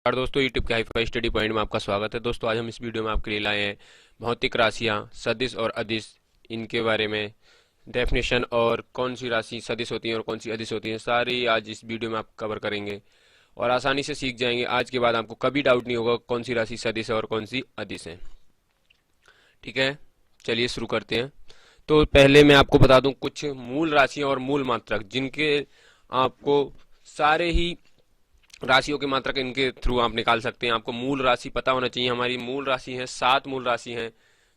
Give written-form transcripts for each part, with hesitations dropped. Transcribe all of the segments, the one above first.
और दोस्तों यूट्यूब के हाईफाई स्टडी पॉइंट में आपका स्वागत है। दोस्तों आज हम इस वीडियो में आपके लिए लाए हैं भौतिक राशियां, सदिश और अदिश, इनके बारे में डेफिनेशन और कौन सी राशि सदिश होती है और कौन सी अदिश होती है, सारी आज इस वीडियो में आप कवर करेंगे और आसानी से सीख जाएंगे। आज के बाद आपको कभी डाउट नहीं होगा कौन सी राशि सदिश है और कौन सी अदिश है। ठीक है, चलिए शुरू करते हैं। तो पहले मैं आपको बता दूं कुछ मूल राशियां और मूल मात्रक, जिनके आपको सारे ही राशियों के मात्रक इनके थ्रू आप निकाल सकते हैं। आपको मूल राशि पता होना चाहिए। हमारी मूल राशि है 7 मूल राशि हैं,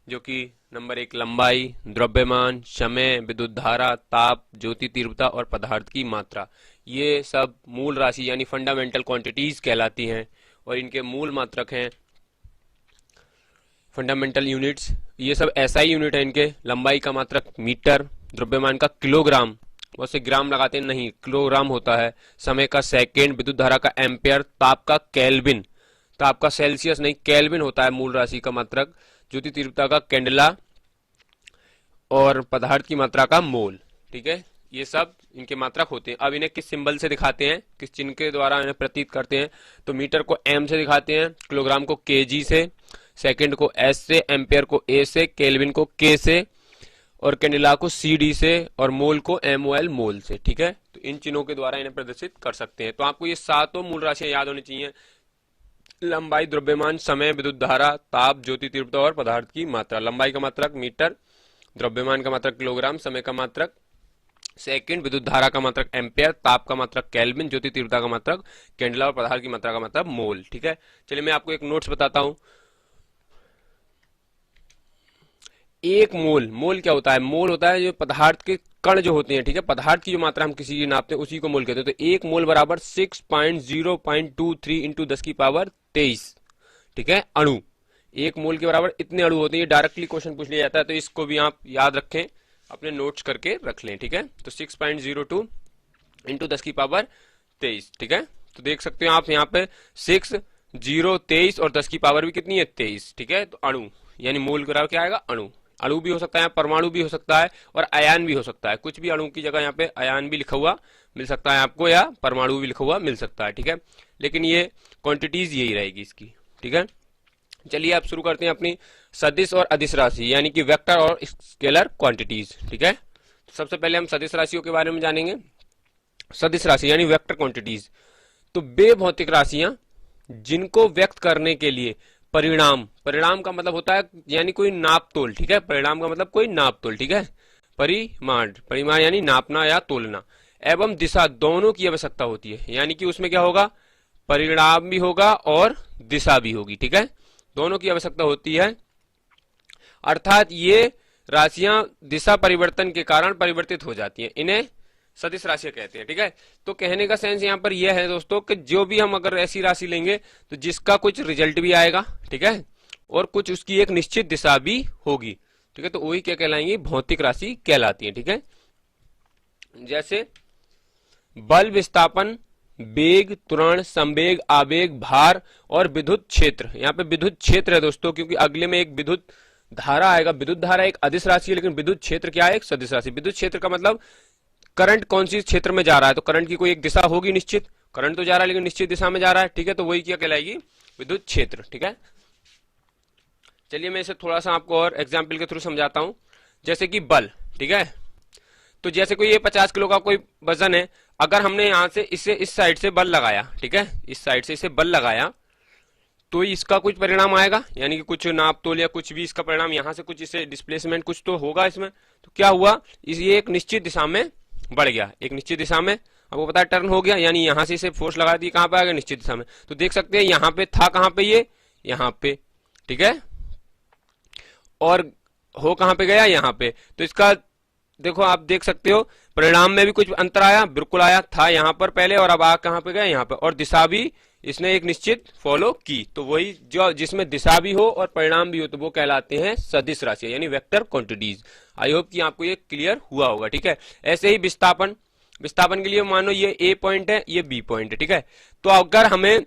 जो कि नंबर 1 लंबाई, द्रव्यमान, समय, विद्युत धारा, ताप, ज्योति तीव्रता और पदार्थ की मात्रा। ये सब मूल राशि यानी फंडामेंटल क्वांटिटीज कहलाती हैं और इनके मूल मात्रक हैं फंडामेंटल यूनिट्स। ये सब एसआई यूनिट है इनके। लंबाई का मात्रक मीटर, द्रव्यमान का किलोग्राम, बहुत से ग्राम लगाते हैं, नहीं किलोग्राम होता है। समय का सेकेंड, विद्युत धारा का एम्पेयर, ताप का केल्विन, ताप का सेल्सियस नहीं केल्विन होता है मूल राशि का मात्रक, ज्योति तीव्रता का कैंडला और पदार्थ की मात्रा का मोल। ठीक है, ये सब इनके मात्रक होते हैं। अब इन्हें किस सिंबल से दिखाते हैं, किस चिन्ह के द्वारा इन्हें प्रतीत करते हैं? तो मीटर को एम से दिखाते हैं, किलोग्राम को केजी से, सेकेंड को एस से, एम्पेयर को ए से, केल्विन को के से और कैंडेला को CD से और मोल को MOL मोल से। ठीक है, तो इन चिन्हों के द्वारा इन्हें प्रदर्शित कर सकते हैं। तो आपको ये सातों मूल राशियां याद होनी चाहिए: लंबाई, द्रव्यमान, समय, विद्युत धारा, ताप, ज्योति तीव्रता और पदार्थ की मात्रा। लंबाई का मात्रक मीटर, द्रव्यमान का मात्रक किलोग्राम, समय का मात्रक सेकंड, विद्युत धारा का मात्रक एम्पेयर, ताप का मात्रक केल्विन, ज्योति तीव्रता का मात्रक कैंडेला और पदार्थ की मात्रा का मात्रक मोल। ठीक है, चलिए मैं आपको एक नोट्स बताता हूं। एक मोल, मोल क्या होता है? मोल होता है जो पदार्थ के कण जो होते हैं। ठीक है, पदार्थ की जो मात्रा हम किसी की नापते हैं उसी को मोल कहते हैं। तो एक मोल बराबर 6.0.23 इंटू 10 की पावर 23। ठीक है, अणु। एक मोल के बराबर इतने अणु होते हैं। ये डायरेक्टली क्वेश्चन पूछ लिया जाता है, तो इसको भी आप याद रखें, अपने नोट्स करके रख लें। ठीक है, तो 6.02 इंटू 10 की पावर 23। ठीक है, तो देख सकते हो आप यहाँ पे 6, 0, 23 और 10 की पावर भी कितनी है? 23। ठीक है, तो अणु यानी मोल के बराबर क्या आएगा? अणु। अणु भी हो सकता है, परमाणु भी हो सकता है और अयान भी हो सकता है। कुछ भी अणु की जगह यहाँ पे अयान भी लिखा हुआ मिल सकता है आपको, या परमाणु भी लिखा हुआ मिल सकता है। ठीक है, लेकिन ये क्वांटिटीज यही रहेगी इसकी। ठीक है, चलिए आप शुरू करते हैं अपनी सदिश और अदिश राशि यानी कि वेक्टर और स्केलर क्वांटिटीज। ठीक है, तो सबसे पहले हम सदिश राशियों के बारे में जानेंगे। सदिश राशि यानी वेक्टर क्वांटिटीज, तो वे भौतिक राशियां जिनको व्यक्त करने के लिए परिणाम, परिणाम का मतलब होता है यानी कोई नाप तोल। ठीक है, परिणाम का मतलब कोई नाप तोल। ठीक है, परिमाण, परिमाण यानी नापना या तोलना, एवं दिशा दोनों की आवश्यकता होती है। यानी कि उसमें क्या होगा? परिणाम भी होगा और दिशा भी होगी। ठीक है, दोनों की आवश्यकता होती है, अर्थात ये राशियां दिशा परिवर्तन के कारण परिवर्तित हो जाती हैं। इन्हें सदिश राशियां कहते हैं। ठीक है, तो कहने का सेंस यहाँ पर यह है दोस्तों कि जो भी हम अगर ऐसी राशि लेंगे तो जिसका कुछ रिजल्ट भी आएगा, ठीक है, और कुछ उसकी एक निश्चित दिशा भी होगी। ठीक है, तो वही क्या कहलाएंगी? भौतिक राशि कहलाती है। ठीक है, जैसे बल, विस्थापन, वेग, त्वरण, संवेग, आवेग, भार और विद्युत क्षेत्र। यहाँ पे विद्युत क्षेत्र है दोस्तों, क्योंकि अगले में एक विद्युत धारा आएगा। विद्युत धारा एक अदिश राशि है, लेकिन विद्युत क्षेत्र क्या है? एक सदिश राशि। विद्युत क्षेत्र का मतलब करंट कौन सी क्षेत्र में जा रहा है, तो करंट की कोई एक दिशा होगी निश्चित। करंट तो जा रहा है लेकिन निश्चित दिशा में जा रहा है। ठीक है, तो वही क्या कहलाएगी? विद्युत क्षेत्र। ठीक है, चलिए मैं इसे थोड़ा सा आपको और एग्जाम्पल के थ्रू समझाता हूं। जैसे कि बल। ठीक है, तो जैसे कोई ये 50 किलो का कोई वजन है, अगर हमने यहां से इसे इस साइड से बल लगाया, ठीक है, इस साइड से इसे बल लगाया, तो इसका कुछ परिणाम आएगा, यानी कि कुछ नाप तोल या कुछ भी इसका परिणाम, यहां से कुछ इसे डिस्प्लेसमेंट कुछ तो होगा इसमें। तो क्या हुआ? ये एक निश्चित दिशा में बढ़ गया, एक निश्चित दिशा में, आपको पता है टर्न हो गया, यानी यहां से इसे फोर्स लगा दी, कहां पे आ गया? निश्चित दिशा में। तो देख सकते हैं यहां पे था, कहां पे? ये यहां पे। ठीक है, और हो कहां पे गया? यहां पे। तो इसका देखो, आप देख सकते हो परिणाम में भी कुछ अंतर आया, बिल्कुल आया, था यहां पर पहले और अब आ कहां पे गया? यहां पे। और दिशा भी इसने एक निश्चित फॉलो की। तो वही जो जिसमें दिशा भी हो और परिणाम भी हो, तो वो कहलाते हैं सदिश राशि यानी वेक्टर क्वांटिटीज। आई होप कि आपको ये क्लियर हुआ होगा। ठीक है, ऐसे ही विस्थापन, विस्थापन के लिए मानो ये A पॉइंट है, ये B पॉइंट है। ठीक है, तो अगर हमें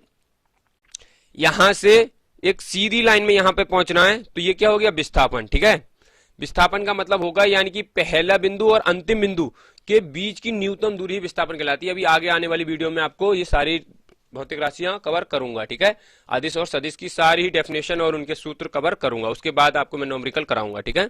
यहां से एक सीधी लाइन में यहां पे पहुंचना है, तो ये क्या हो गया? विस्थापन। ठीक है, विस्थापन का मतलब होगा यानी कि पहला बिंदु और अंतिम बिंदु के बीच की न्यूनतम दूरी विस्थापन कहलाती है। अभी आगे आने वाली वीडियो में आपको ये सारी भौतिक राशियां कवर करूंगा, ठीक है। अदिश और सदिश की सारी डेफिनेशन और उनके सूत्र कवर करूंगा, उसके बाद आपको मैं न्यूमेरिकल कराऊंगा, ठीक है।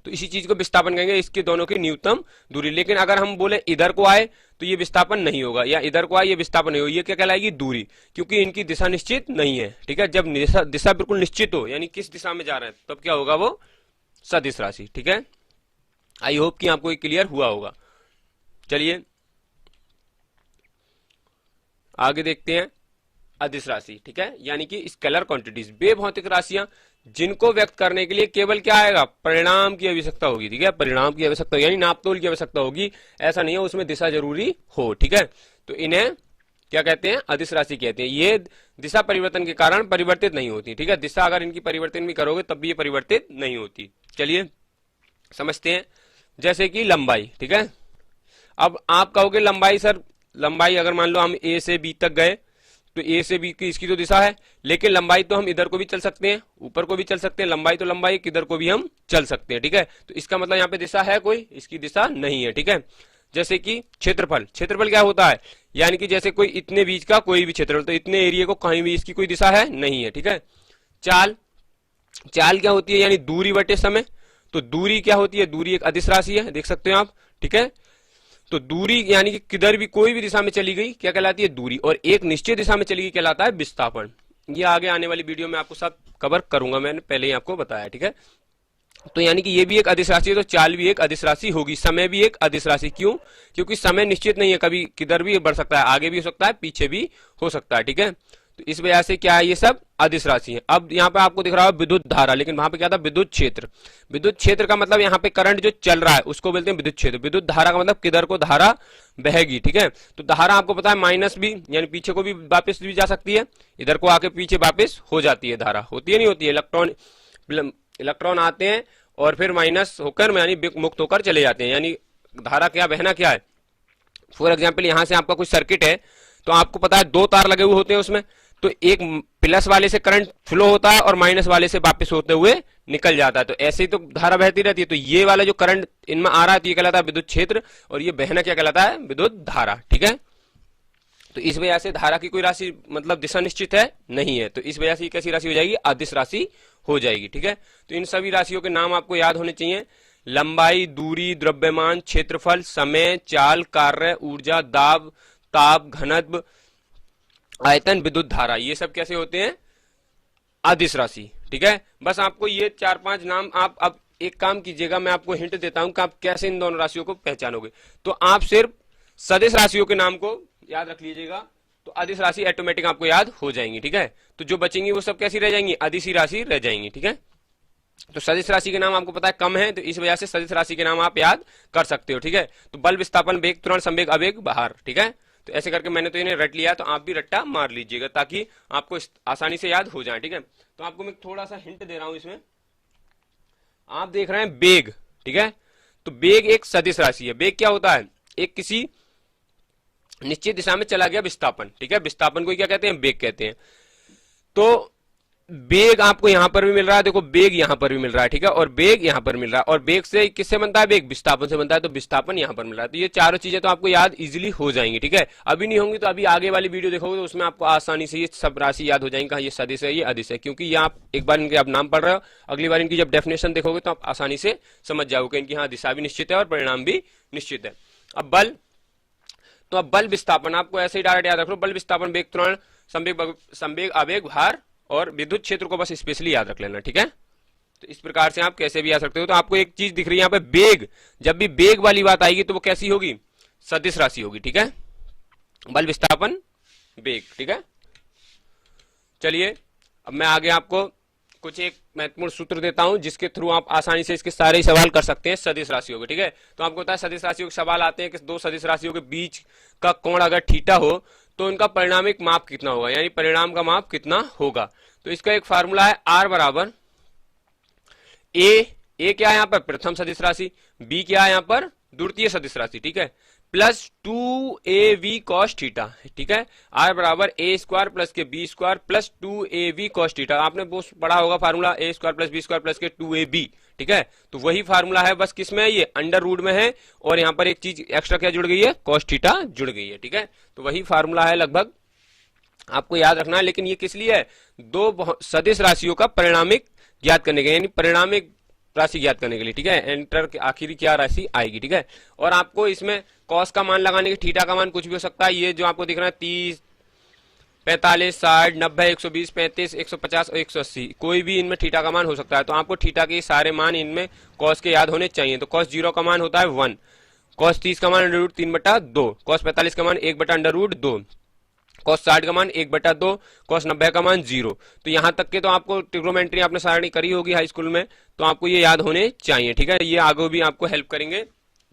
तो इसी चीज को विस्थापन कहेंगे, इसके दोनों की न्यूनतम दूरी। लेकिन अगर हम बोले इधर को आए तो ये विस्थापन नहीं होगा, या इधर को आए ये विस्थापन नहीं होगा, ये क्या कहलाएगी, दूरी, क्योंकि इनकी दिशा निश्चित नहीं है, ठीक है। जब दिशा बिल्कुल निश्चित हो, यानी किस दिशा में जा रहे हैं, तब क्या होगा, वो सदिश राशि, ठीक है। आई होप कि आपको ये क्लियर हुआ होगा। चलिए आगे देखते हैं अदिश राशि, ठीक है, यानी कि स्केलर क्वांटिटीज, वे भौतिक राशियां जिनको व्यक्त करने के लिए केवल क्या आएगा, परिणाम की आवश्यकता होगी, ठीक है। परिणाम की आवश्यकता यानी नापतोल की आवश्यकता होगी, ऐसा नहीं है उसमें दिशा जरूरी हो, ठीक है। तो इन्हें क्या कहते हैं, अदिश राशि कहते हैं। ये दिशा परिवर्तन के कारण परिवर्तित नहीं होती, ठीक है। दिशा अगर इनकी परिवर्तन भी करोगे तब भी ये परिवर्तित नहीं होती। चलिए समझते हैं, जैसे कि लंबाई, ठीक है। अब आप कहोगे लंबाई सर, लंबाई अगर मान लो हम ए से बी तक गए तो ए से बी की इसकी तो दिशा है, लेकिन लंबाई तो हम इधर को भी चल सकते हैं, ऊपर को भी चल सकते हैं, लंबाई तो लंबाई किधर को भी हम चल सकते हैं, ठीक है। तो इसका मतलब यहाँ पे दिशा है कोई, इसकी दिशा नहीं है, ठीक है। जैसे कि क्षेत्रफल, क्षेत्रफल क्या होता है, यानी कि जैसे कोई इतने बीच का कोई भी क्षेत्रफल, तो इतने एरिया को कहीं भी इसकी कोई दिशा है नहीं है, ठीक है। चाल, चाल क्या होती है, यानी दूरी बटे समय। तो दूरी क्या होती है, दूरी एक अदिश राशि है, देख सकते हो आप, ठीक है। तो दूरी यानी कि किधर भी कोई भी दिशा में चली गई क्या कहलाती है, दूरी, और एक निश्चित दिशा में चली गई कहलाता है विस्थापन। ये आगे आने वाली वीडियो में आपको सब कवर करूंगा, मैंने पहले ही आपको बताया, ठीक है। तो यानी कि ये भी एक अदिश राशि है, तो चाल भी एक अदिश राशि होगी, समय भी एक अदिश राशि। क्यों, क्योंकि समय निश्चित नहीं है, कभी किधर भी बढ़ सकता है, आगे भी हो सकता है, पीछे भी हो सकता है, ठीक है। तो इस वजह से क्या है, ये सब अदिश राशि है। अब यहाँ पे आपको दिख रहा है विद्युत धारा, लेकिन वहां पे क्या था, विद्युत क्षेत्र। विद्युत क्षेत्र का मतलब यहाँ पे करंट जो चल रहा है उसको बोलते हैं विद्युत क्षेत्र। विद्युत धारा का मतलब किधर को धारा बहेगी, ठीक है। तो धारा आपको पता है माइनस भी, यानी पीछे को भी वापस भी जा सकती है, इधर को आके पीछे वापस हो जाती है धारा, होती है नहीं होती है। इलेक्ट्रॉन आते हैं और फिर माइनस होकर यानी मुक्त होकर चले जाते हैं, यानी धारा क्या बहना क्या है। फॉर एग्जाम्पल यहां से आपका कुछ सर्किट है, तो आपको पता है दो तार लगे हुए होते हैं उसमें, तो एक प्लस वाले से करंट फ्लो होता है और माइनस वाले से वापस होते हुए निकल जाता है। तो ऐसे ही तो धारा बहती रहती है। तो ये वाला जो करंट इनमें आ रहा है तो ये कहलाता है विद्युत क्षेत्र, और ये बहना क्या कहलाता है, विद्युत धारा, ठीक है। तो इस वजह से धारा की कोई राशि मतलब दिशा निश्चित है नहीं है, तो इस वजह से कैसी राशि हो जाएगी, अदिश राशि हो जाएगी, ठीक है। तो इन सभी राशियों के नाम आपको याद होने चाहिए, लंबाई, दूरी, द्रव्यमान, क्षेत्रफल, समय, चाल, कार्य, ऊर्जा, दाब, ताप, घनत्व, आयतन, विद्युत धारा, ये सब कैसे होते हैं, अदिश राशि, ठीक है। बस आपको ये 4-5 नाम, आप अब एक काम कीजिएगा, मैं आपको हिंट देता हूं कि आप कैसे इन दोनों राशियों को पहचानोगे। तो आप सिर्फ सदिश राशियों के नाम को याद रख लीजिएगा, तो अदिश राशि ऑटोमेटिक आपको याद हो जाएंगी, ठीक है। तो जो बचेंगी वो सब कैसी रह जाएंगी, अदिश राशि रह जाएंगी, ठीक है। तो सदिश राशि के नाम आपको पता है कम है, तो इस वजह से सदिश राशि के नाम आप याद कर सकते हो, ठीक है। तो बल, विस्थापन, वेग, त्वरण, संवेग, आवेग, भार, ठीक है। तो ऐसे करके मैंने तो इन्हें रट लिया, तो आप भी रट्टा मार लीजिएगा ताकि आपको आसानी से याद हो जाए, ठीक है। तो आपको मैं थोड़ा सा हिंट दे रहा हूं इसमें, आप देख रहे हैं वेग, ठीक है। तो वेग एक सदिश राशि है। वेग क्या होता है, एक किसी निश्चित दिशा में चला गया विस्थापन, ठीक है। विस्थापन को क्या कहते हैं, वेग कहते हैं। तो वेग आपको यहां पर भी मिल रहा है, देखो वेग यहां पर भी मिल रहा है, ठीक है, और वेग यहां पर मिल रहा है, और वेग से किससे बनता है, वेग विस्थापन से बनता है, तो विस्थापन यहां पर मिल रहा है। तो ये चारों चीजें तो आपको याद इजीली हो जाएंगी, ठीक है। अभी नहीं होंगी तो अभी आगे वाली वीडियो देखोगे तो उसमें आपको आसानी से ये सब राशि याद हो जाएंगी, कहा ये सदिश है, ये अदिश है, क्योंकि ये आप एक बार इनके आप नाम पढ़ रहे हो, अगली बार इनकी जब डेफिनेशन देखोगे तो आप आसानी से समझ जाओगे इनकी हाँ दिशा भी निश्चित है और परिणाम भी निश्चित है। अब बल, तो अब बल विस्थापन आपको ऐसे ही डायरेक्ट याद रख लो, बल, विस्थापन, वेग, त्वरण, संवेग, आवेग, भार और विद्युत क्षेत्र को बस स्पेशली याद रख लेना, ठीक है। तो इस प्रकार से आप कैसे भी आ सकते हो। तो आपको एक चीज दिख रही है यहाँ पे, वेग, जब भी वेग वाली बात आएगी तो वो कैसी होगी, सदिश राशि होगी, ठीक है। बल, विस्थापन, वेग, ठीक है। चलिए अब मैं आगे आपको कुछ एक महत्वपूर्ण सूत्र देता हूं जिसके थ्रू आप आसानी से इसके सारे ही सवाल कर सकते हैं सदिश राशियों के, ठीक है। तो आपको पता है सदिश राशियों के सवाल आते हैं कि दो सदिश राशियों के बीच का कोण अगर थीटा हो तो उनका परिणामिक माप कितना होगा, यानी परिणाम का माप कितना होगा। तो इसका एक फार्मूला है, R बराबर ए क्या है यहाँ पर, प्रथम सदिश राशि, बी क्या है यहाँ पर, द्वितीय सदिश राशि, ठीक है, प्लस 2ab cos थीटा, ठीक है। R बराबर ए स्क्वायर प्लस के b square plus 2ab cos theta. आपने वो पढ़ा होगा formula, a square plus b square plus के 2ab, ठीक है। तो वही फार्मूला है, बस किसमें है, ये अंडर रूट में है, और यहाँ पर एक चीज एक्स्ट्रा क्या जुड़ गई है, cos थीटा जुड़ गई है, ठीक है। तो वही फार्मूला है लगभग आपको याद रखना है। लेकिन ये किस लिए है? दो सदिश राशियों का परिणामिक ज्ञात करने के, यानी परिणामिक राशि ज्ञात करने के लिए, ठीक है। एंटर के आखिरी क्या राशि आएगी, ठीक है। और आपको इसमें कॉस का मान लगाने के, थीटा का मान कुछ भी हो सकता है। ये जो आपको दिख रहा है 30, 45, 60, 90, 120, 35, 150 और 180, कोई भी इनमें थीटा का मान हो सकता है। तो आपको थीटा के सारे मान इनमें कॉस के याद होने चाहिए। तो कॉस 0 का मान होता है 1, कॉस 30 का मान √3/2, कॉस 45 का मान 1/√2, कॉस 60 का मान 1/2, कॉस 90 का मान 0। तो यहां तक के तो आपको ट्रिग्नोमेट्री आपने सारणी करी होगी हाई स्कूल में, तो आपको ये याद होने चाहिए, ठीक है। ये आगे भी आपको हेल्प करेंगे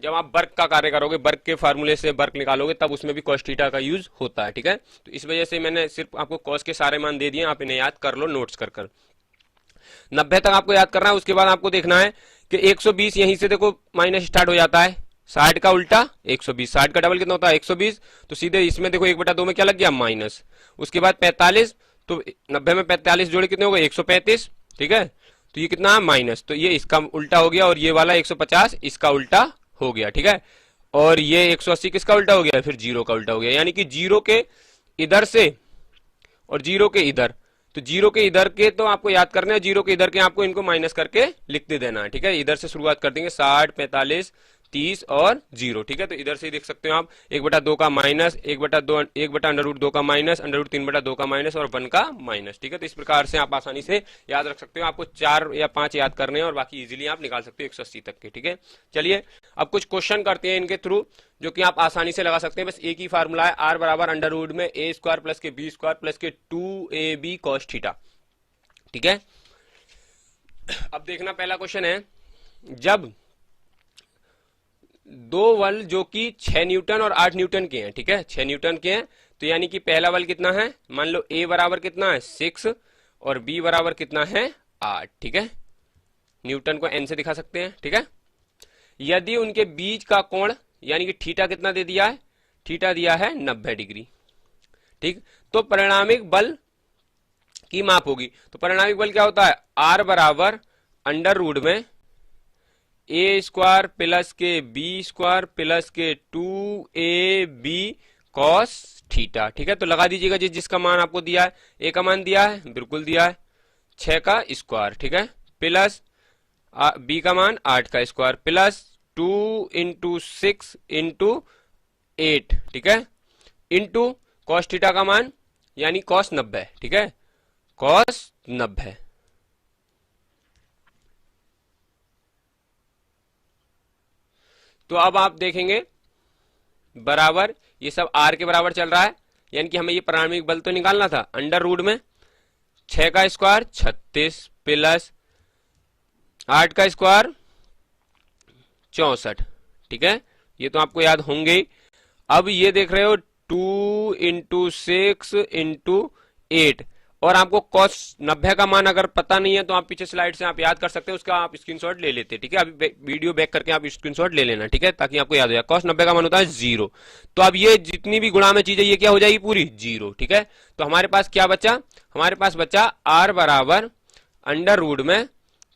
जब आप वर्क का कार्य करोगे, वर्क के फार्मूले से वर्क निकालोगे, तब उसमें भी कॉस थीटा का यूज होता है, ठीक है। तो इस वजह से मैंने सिर्फ आपको कॉस के सारे मान दे दिए, आप इन्हें याद कर लो नोट्स कर कर। 90 तक आपको याद करना है। उसके बाद आपको देखना है कि 120 यहीं से देखो माइनस स्टार्ट हो जाता है, 60 का उल्टा 120, 60 का डबल कितना होता है 120, तो सीधे इसमें देखो 1/2 में क्या लग गया माइनस। उसके बाद 45, तो 90 में 45 जोड़े कितने हो गए 135, ठीक है। तो ये कितना है माइनस, तो ये इसका उल्टा हो गया, और ये वाला 150 इसका उल्टा हो गया, ठीक है। और ये 180 किसका उल्टा हो गया, फिर 0 का उल्टा हो गया, यानी कि 0 के इधर से और 0 के इधर, तो 0 के इधर के तो आपको याद करना है, 0 के इधर के आपको इनको माइनस करके लिखते देना है, ठीक है। इधर से शुरुआत कर देंगे 60, 45, 30 और 0, ठीक है। तो इधर से ही देख सकते हो आप 1/2 का माइनस, 1/2, 1/√2 का माइनस, √3/2 का माइनस और 1 का माइनस, ठीक है। तो इस प्रकार से आप आसानी से याद रख सकते हो। आपको 4 या 5 याद करने हैं और बाकी इजीली आप निकाल सकते हो 180 तक के, ठीक है। चलिए अब कुछ क्वेश्चन करते हैं इनके थ्रू, जो कि आप आसानी से लगा सकते हैं। बस एक ही फार्मूला है, R बराबर अंडर रूट में a² प्लस के b² प्लस के 2ab cos थीटा, ठीक है। अब देखना पहला क्वेश्चन है, जब दो बल जो कि 6 न्यूटन और 8 न्यूटन के हैं, ठीक है, 6 न्यूटन के हैं, तो यानी कि पहला बल कितना है, मान लो A बराबर कितना है 6 और B बराबर कितना है 8, ठीक है। न्यूटन को N से दिखा सकते हैं, ठीक है। यदि उनके बीच का कोण यानी कि थीटा कितना दे दिया है, थीटा दिया है 90 डिग्री, ठीक। तो परिणामिक बल की माप होगी। तो परिणामिक बल क्या होता है, R बराबर अंडर रूट में a² प्लस के b² प्लस के 2ab cos थीटा, ठीक है। तो लगा दीजिएगा जिसका मान आपको दिया है, a का मान दिया है, बिल्कुल दिया है 6 का स्क्वायर, ठीक है, प्लस b का मान 8 का स्क्वायर प्लस 2 × 6 × 8, ठीक है, इंटू cos थीटा का मान यानी cos 90, ठीक है, cos 90। तो अब आप देखेंगे बराबर, ये सब R के बराबर चल रहा है, यानी कि हमें ये प्रारंभिक बल तो निकालना था। अंडर रूट में 6 का स्क्वायर 36 प्लस 8 का स्क्वायर 64, ठीक है, ये तो आपको याद होंगे ही। अब ये देख रहे हो 2 × 6 × 8, और आपको cos 90 का मान अगर पता नहीं है तो आप पीछे स्लाइड से आप याद कर सकते हैं, उसका आप स्क्रीनशॉट ले लेते, ठीक है। अभी वीडियो बैक करके आप स्क्रीनशॉट ले लेना, ठीक है, ताकि आपको याद हो जाए। cos 90 का मान होता है 0, तो अब ये जितनी भी गुणा में चीजें ये क्या हो जाएगी पूरी 0, ठीक है। तो हमारे पास क्या बचा, हमारे पास बचा R बराबर अंडर रूट में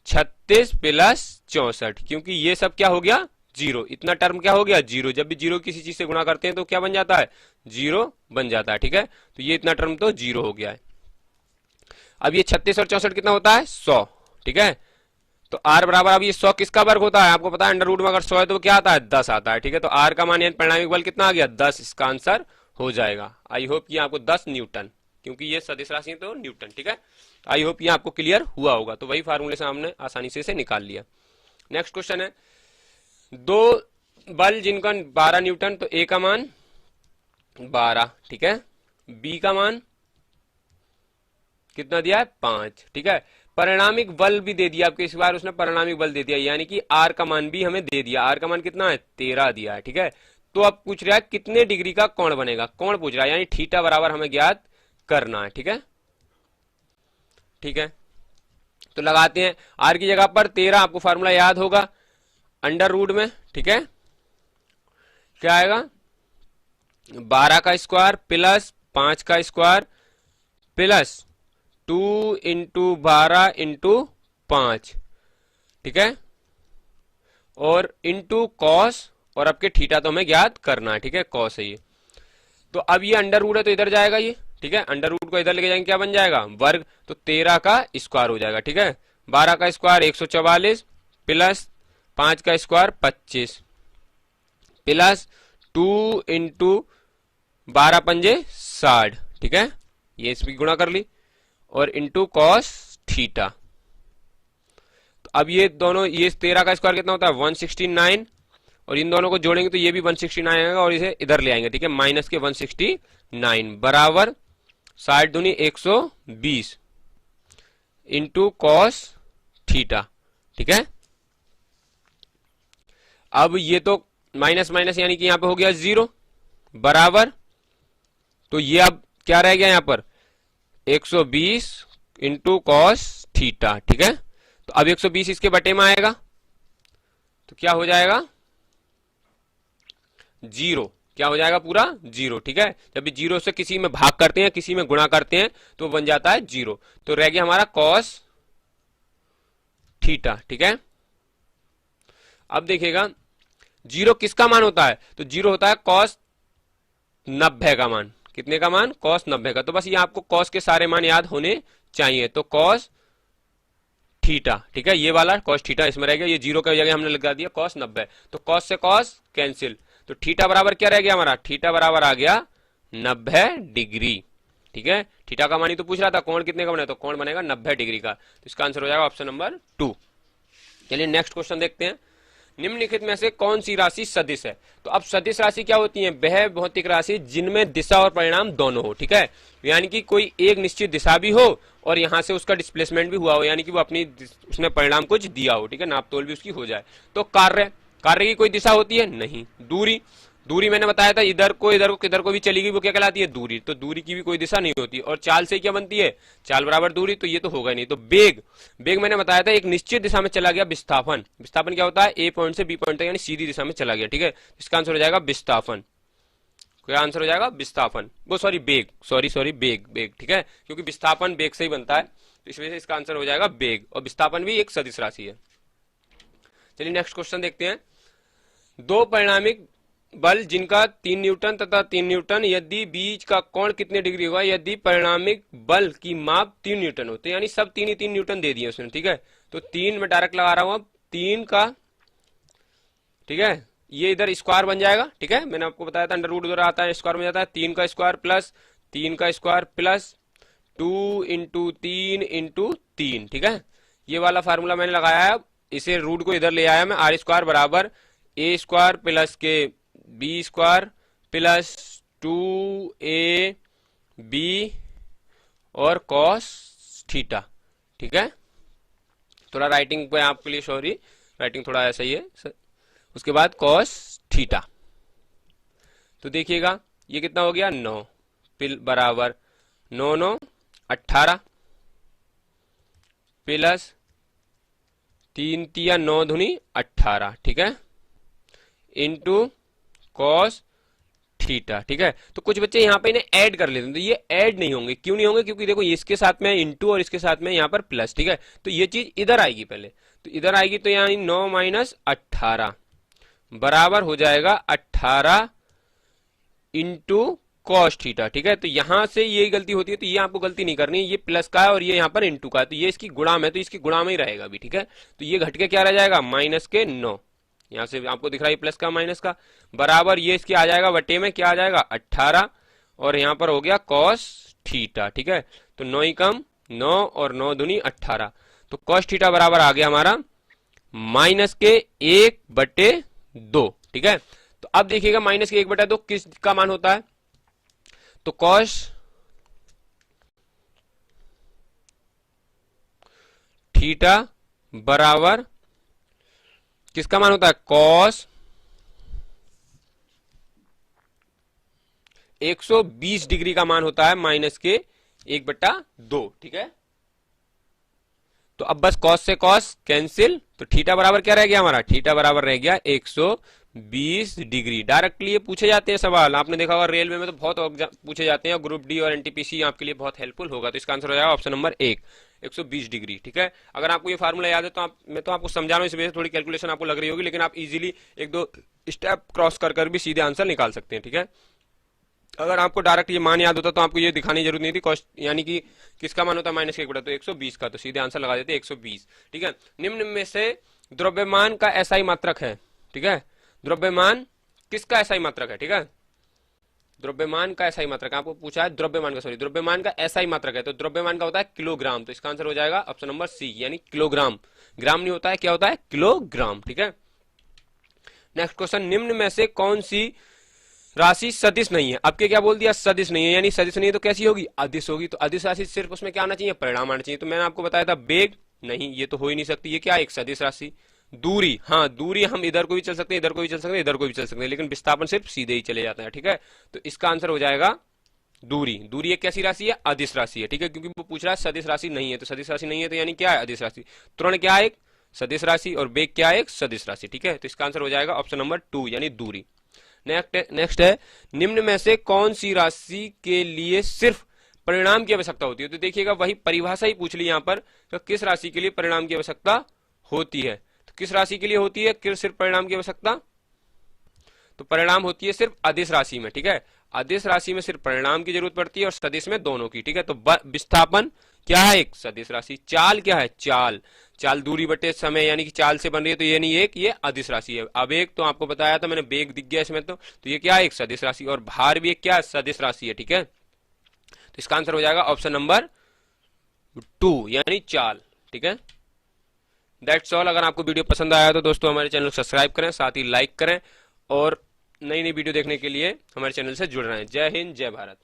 36 प्लस 64, क्योंकि ये सब क्या हो गया 0, इतना टर्म क्या हो गया 0। जब भी 0 किसी चीज से गुणा करते हैं तो क्या बन जाता है 0 बन जाता है, ठीक है। तो ये इतना टर्म तो 0 हो गया है। अब ये 36 और 64 कितना होता है 100, ठीक है। तो R बराबर, अब ये 100 किसका वर्ग होता है आपको पता है, अंडर रूट में अगर 100 है तो क्या आता है 10 आता है, ठीक है। तो R का मान यानी परिणामिक बल कितना आ गया 10, इसका आंसर हो जाएगा। आई होप कि आपको 10 न्यूटन, क्योंकि ये सदिश राशि है तो न्यूटन, ठीक है। आई होप ये आपको क्लियर हुआ होगा। तो वही फार्मूले से हमने आसानी से इसे निकाल लिया। नेक्स्ट क्वेश्चन है, दो बल जिनका 12 न्यूटन, तो A का मान 12, ठीक है, B का मान कितना दिया है 5, ठीक है। परिणामिक बल भी दे दिया आपको, इस बार उसने परिणामिक बल दे दिया, यानी कि R का मान भी हमें दे दिया। R का मान कितना है 13 दिया है, ठीक है। तो अब पूछ रहा है कितने डिग्री का कोण बनेगा, कोण पूछ रहा है, यानी थीटा बराबर हमें ज्ञात करना है, ठीक है, ठीक है। तो लगाते हैं R की जगह पर 13, आपको फार्मूला याद होगा अंडर रूट में, ठीक है, क्या आएगा 12 का स्क्वायर प्लस 5 का स्क्वायर प्लस 2 × 12 × 5, ठीक है, और इंटू कॉस, और आपके थीटा तो हमें ज्ञात करना है, ठीक है, कॉस है ये। तो अब ये अंडर रूट है तो इधर जाएगा ये, ठीक है, अंडर रूट को इधर लेके जाएंगे क्या बन जाएगा वर्ग, तो 13 का स्क्वायर हो जाएगा। ठीक है, 12 का स्क्वायर 144 प्लस 5 का स्क्वायर 25 प्लस 2 इंटू 12 पंजे 60। ठीक है, ये इसकी गुणा कर ली और इंटू कॉस थीटा। तो अब ये दोनों, ये 13 का स्क्वायर कितना होता है 169 और इन दोनों को जोड़ेंगे तो ये भी 169 आएगा और इसे इधर ले आएंगे। ठीक है, माइनस के 169 बराबर 60 दूनी 120 इंटू कॉस थीटा। ठीक है, अब ये तो माइनस माइनस यानी कि यहां पे हो गया 0 बराबर, तो ये अब क्या रह गया यहां पर 120 इंटू कॉस थीटा। ठीक है, तो अब 120 इसके बटे में आएगा तो क्या हो जाएगा 0, क्या हो जाएगा पूरा 0। ठीक है, जब भी 0 से किसी में भाग करते हैं किसी में गुणा करते हैं तो बन जाता है 0, तो रह गया हमारा कॉस थीटा। ठीक है, अब देखिएगा 0 किसका मान होता है, तो 0 होता है कॉस 90 का मान। कितने का मान कॉस 90 का। तो बस ये आपको कॉस के सारे मान याद होने चाहिए, तो कॉस थीटा। ठीक है, ये वाला कॉस थीटा इसमें रह गया, ये 0 की जगह हमने लगा दिया कॉस 90, तो कॉस से कॉस कैंसिल, तो थीटा बराबर क्या रह गया हमारा, थीटा बराबर आ गया 90 डिग्री। ठीक है, थीटा का मान ही तो पूछ रहा था, कोण कितने का बना, तो कोण बनेगा 90 डिग्री का, तो इसका आंसर हो जाएगा ऑप्शन नंबर 2। चलिए नेक्स्ट क्वेश्चन देखते हैं, निम्नलिखित में से कौन सी राशि सदिश है। तो अब सदिश राशि क्या होती है, वह भौतिक राशि जिनमें दिशा और परिणाम दोनों हो। ठीक है, यानी कि कोई एक निश्चित दिशा भी हो और यहां से उसका डिस्प्लेसमेंट भी हुआ हो, यानी कि वो अपनी उसने परिणाम कुछ दिया हो। ठीक है, नापतोल भी उसकी हो जाए। तो कार्य की कोई दिशा होती है नहीं। दूरी मैंने बताया था, इधर को किधर को भी चली गई वो क्या कहलाती है दूरी, तो दूरी की भी कोई दिशा नहीं होती। और चाल से क्या बनती है, चाल बराबर दूरी, तो ये तो होगा नहीं। तो बेग मैंने बताया था एक निश्चित दिशा में चला गया। विस्थापन क्या होता है, ए पॉइंट से बी पॉइंट तक यानी सीधी दिशा में चला गया। ठीक है, इसका आंसर हो जाएगा विस्थापन। क्या आंसर हो जाएगा विस्थापन, वो सॉरी बेग, बेग। ठीक है, क्योंकि विस्थापन बेग से ही बनता है, तो इस वजह से इसका आंसर हो जाएगा बेग, और विस्थापन भी एक सदिश राशि है। चलिए नेक्स्ट क्वेश्चन देखते हैं, दो परिणामिक बल जिनका 3 न्यूटन तथा 3 न्यूटन, यदि बीच का कोण कितने डिग्री होगा यदि परिणामिक बल की माप 3 न्यूटन होते, यानी सब 3 ही 3 न्यूटन दे दिए उसने। ठीक है, तो 3 में डायरेक्ट लगा रहा हूं, अब 3 का, ठीक है, ये इधर स्क्वायर बन जाएगा। ठीक है, मैंने आपको बताया था अंडर रूट उधर आता है स्क्वायर में जाता है, 3 का स्क्वायर प्लस 3 का स्क्वायर प्लस 2 इंटू 3 इंटू 3। ठीक है, ये वाला फार्मूला मैंने लगाया है, इसे रूट को इधर ले आया मैं, आर स्क्वायर बराबर ए स्क्वायर प्लस के बी स्क्वायर प्लस 2ab और कॉस थीटा। ठीक है, थोड़ा राइटिंग पे आपके लिए सॉरी, राइटिंग थोड़ा ऐसा ही है। उसके बाद कॉस थीटा, तो देखिएगा ये कितना हो गया 9 बराबर 9 9 18 प्लस 3 तिया 9 धुनी 18। ठीक है, इंटू कॉस थीटा। ठीक है, तो कुछ बच्चे यहाँ पे इन्हें ऐड कर लेते हैं, तो ये ऐड नहीं होंगे। क्यों नहीं होंगे, क्योंकि देखो इसके साथ में इंटू और इसके साथ में यहाँ पर प्लस। ठीक है, तो ये चीज इधर आएगी पहले, तो इधर आएगी, तो यानी 9 माइनस 18 बराबर हो जाएगा 18 इंटू कॉस थीटा। ठीक है, तो यहां से ये गलती होती है, तो ये आपको गलती नहीं करनी है, ये प्लस का है और ये यहाँ पर इंटू का है, तो ये इसकी गुणा में, तो इसकी गुणा में ही रहेगा भी। ठीक है, तो ये घट के क्या रह जाएगा माइनस के 9, यहां से आपको दिख रहा है प्लस का माइनस का, बराबर ये इसके आ जाएगा बटे में क्या आ जाएगा 18 और यहां पर हो गया कॉस थीटा। ठीक है, तो 9 ही कम 9 और 9 दूनी 18, तो कॉस थीटा बराबर आ गया हमारा माइनस के 1/2। ठीक है, तो अब देखिएगा माइनस के 1/2 किस का मान होता है, तो कॉस थीटा बराबर किसका मान होता है, कॉस 120 डिग्री का मान होता है माइनस के 1/2। ठीक है, तो अब बस कॉस से कॉस कैंसिल, तो थीटा बराबर क्या रह गया हमारा, थीटा बराबर रह गया 120 डिग्री। डायरेक्टली ये पूछे जाते हैं सवाल, आपने देखा होगा रेलवे में तो बहुत पूछे जाते हैं, ग्रुप डी और एनटीपीसी आपके लिए बहुत हेल्पफुल होगा, तो इसका आंसर हो जाएगा ऑप्शन नंबर 1 120 डिग्री। ठीक है, अगर आपको ये फार्मूला याद है तो मैं तो आपको समझा रहा हूं, इस वजह से थोड़ी कैलकुलेशन आपको लग रही होगी, लेकिन आप इजीली 1-2 स्टेप क्रॉस कर भी सीधे आंसर निकाल सकते हैं। ठीक है, अगर आपको डायरेक्ट ये मान याद होता तो आपको ये दिखाने की जरूरत नहीं थी। कॉस्ट यानी कि किसका मान होता है माइनस का 1 बटा, तो 120 का, तो सीधे आंसर लगा देते 120। ठीक है, निम्न में से द्रव्यमान का एसआई मात्रक है। ठीक है, द्रव्यमान किसका एसआई मात्रक है। ठीक है, द्रव्यमान का एसआई मात्रक, आपको पूछा है द्रव्यमान का, सॉरी द्रव्यमान का एसआई मात्रक है, तो द्रव्यमान का होता है किलोग्राम, तो इसका आंसर हो जाएगा ऑप्शन नंबर सी यानी किलोग्राम। ग्राम नहीं होता है, क्या होता है, किलोग्राम। ठीक है, नेक्स्ट क्वेश्चन, निम्न में से कौन सी राशि सदिश नहीं है। आपके क्या बोल दिया, सदिश नहीं है, यानी सदिश नहीं है तो कैसी होगी, अदिश होगी। तो अदिश राशि सिर्फ उसमें क्या आना चाहिए, परिणाम आना चाहिए। तो मैंने आपको बताया था वेग, नहीं ये तो हो ही नहीं सकती, ये क्या है, एक सदिश राशि। दूरी, हाँ दूरी हम इधर को भी चल सकते हैं, इधर को भी चल सकते हैं, इधर को भी चल सकते हैं, लेकिन विस्थापन सिर्फ सीधे ही चले जाता है। ठीक है, तो इसका आंसर हो जाएगा दूरी। दूरी एक कैसी राशि है, अदिश राशि है। ठीक है, क्योंकि वो पूछ रहा है सदिश राशि नहीं है, तो सदिश राशि नहीं है तो यानी क्या है, अदिश राशि। त्वरण क्या है, एक सदिश राशि, और वेग क्या है, एक सदिश राशि। ठीक है, तो इसका आंसर हो जाएगा ऑप्शन नंबर 2 यानी दूरी। नेक्स्ट है, निम्न में से कौन सी राशि के लिए सिर्फ परिणाम की आवश्यकता होती है। तो देखिएगा वही परिभाषा ही पूछ ली यहाँ पर, तो किस राशि के लिए परिणाम की आवश्यकता होती है। तो किस राशि के लिए होती है किस सिर्फ परिणाम की आवश्यकता, तो परिणाम होती है सिर्फ अदिश राशि में। ठीक है, अदिश राशि में सिर्फ परिणाम की जरूरत पड़ती है और सदिश में दोनों की। ठीक है, तो विस्थापन क्या है, एक सदिश राशि। चाल क्या है, चाल, चाल दूरी बटे समय यानी कि चाल से बन रही है, तो ये नहीं एक, ये अदिश राशि है। अब एक तो आपको बताया था मैंने, वेग दिख गया इसमें, तो ये क्या है, एक सदिश राशि, और भार भी एक क्या, सदिश राशि है। ठीक है, तो इसका आंसर हो जाएगा ऑप्शन नंबर 2 यानी चाल। ठीक है, दैट्स ऑल। अगर आपको वीडियो पसंद आया तो दोस्तों हमारे चैनल को सब्सक्राइब करें, साथ ही लाइक करें, और नई नई वीडियो देखने के लिए हमारे चैनल से जुड़ रहे हैं। जय हिंद, जय भारत।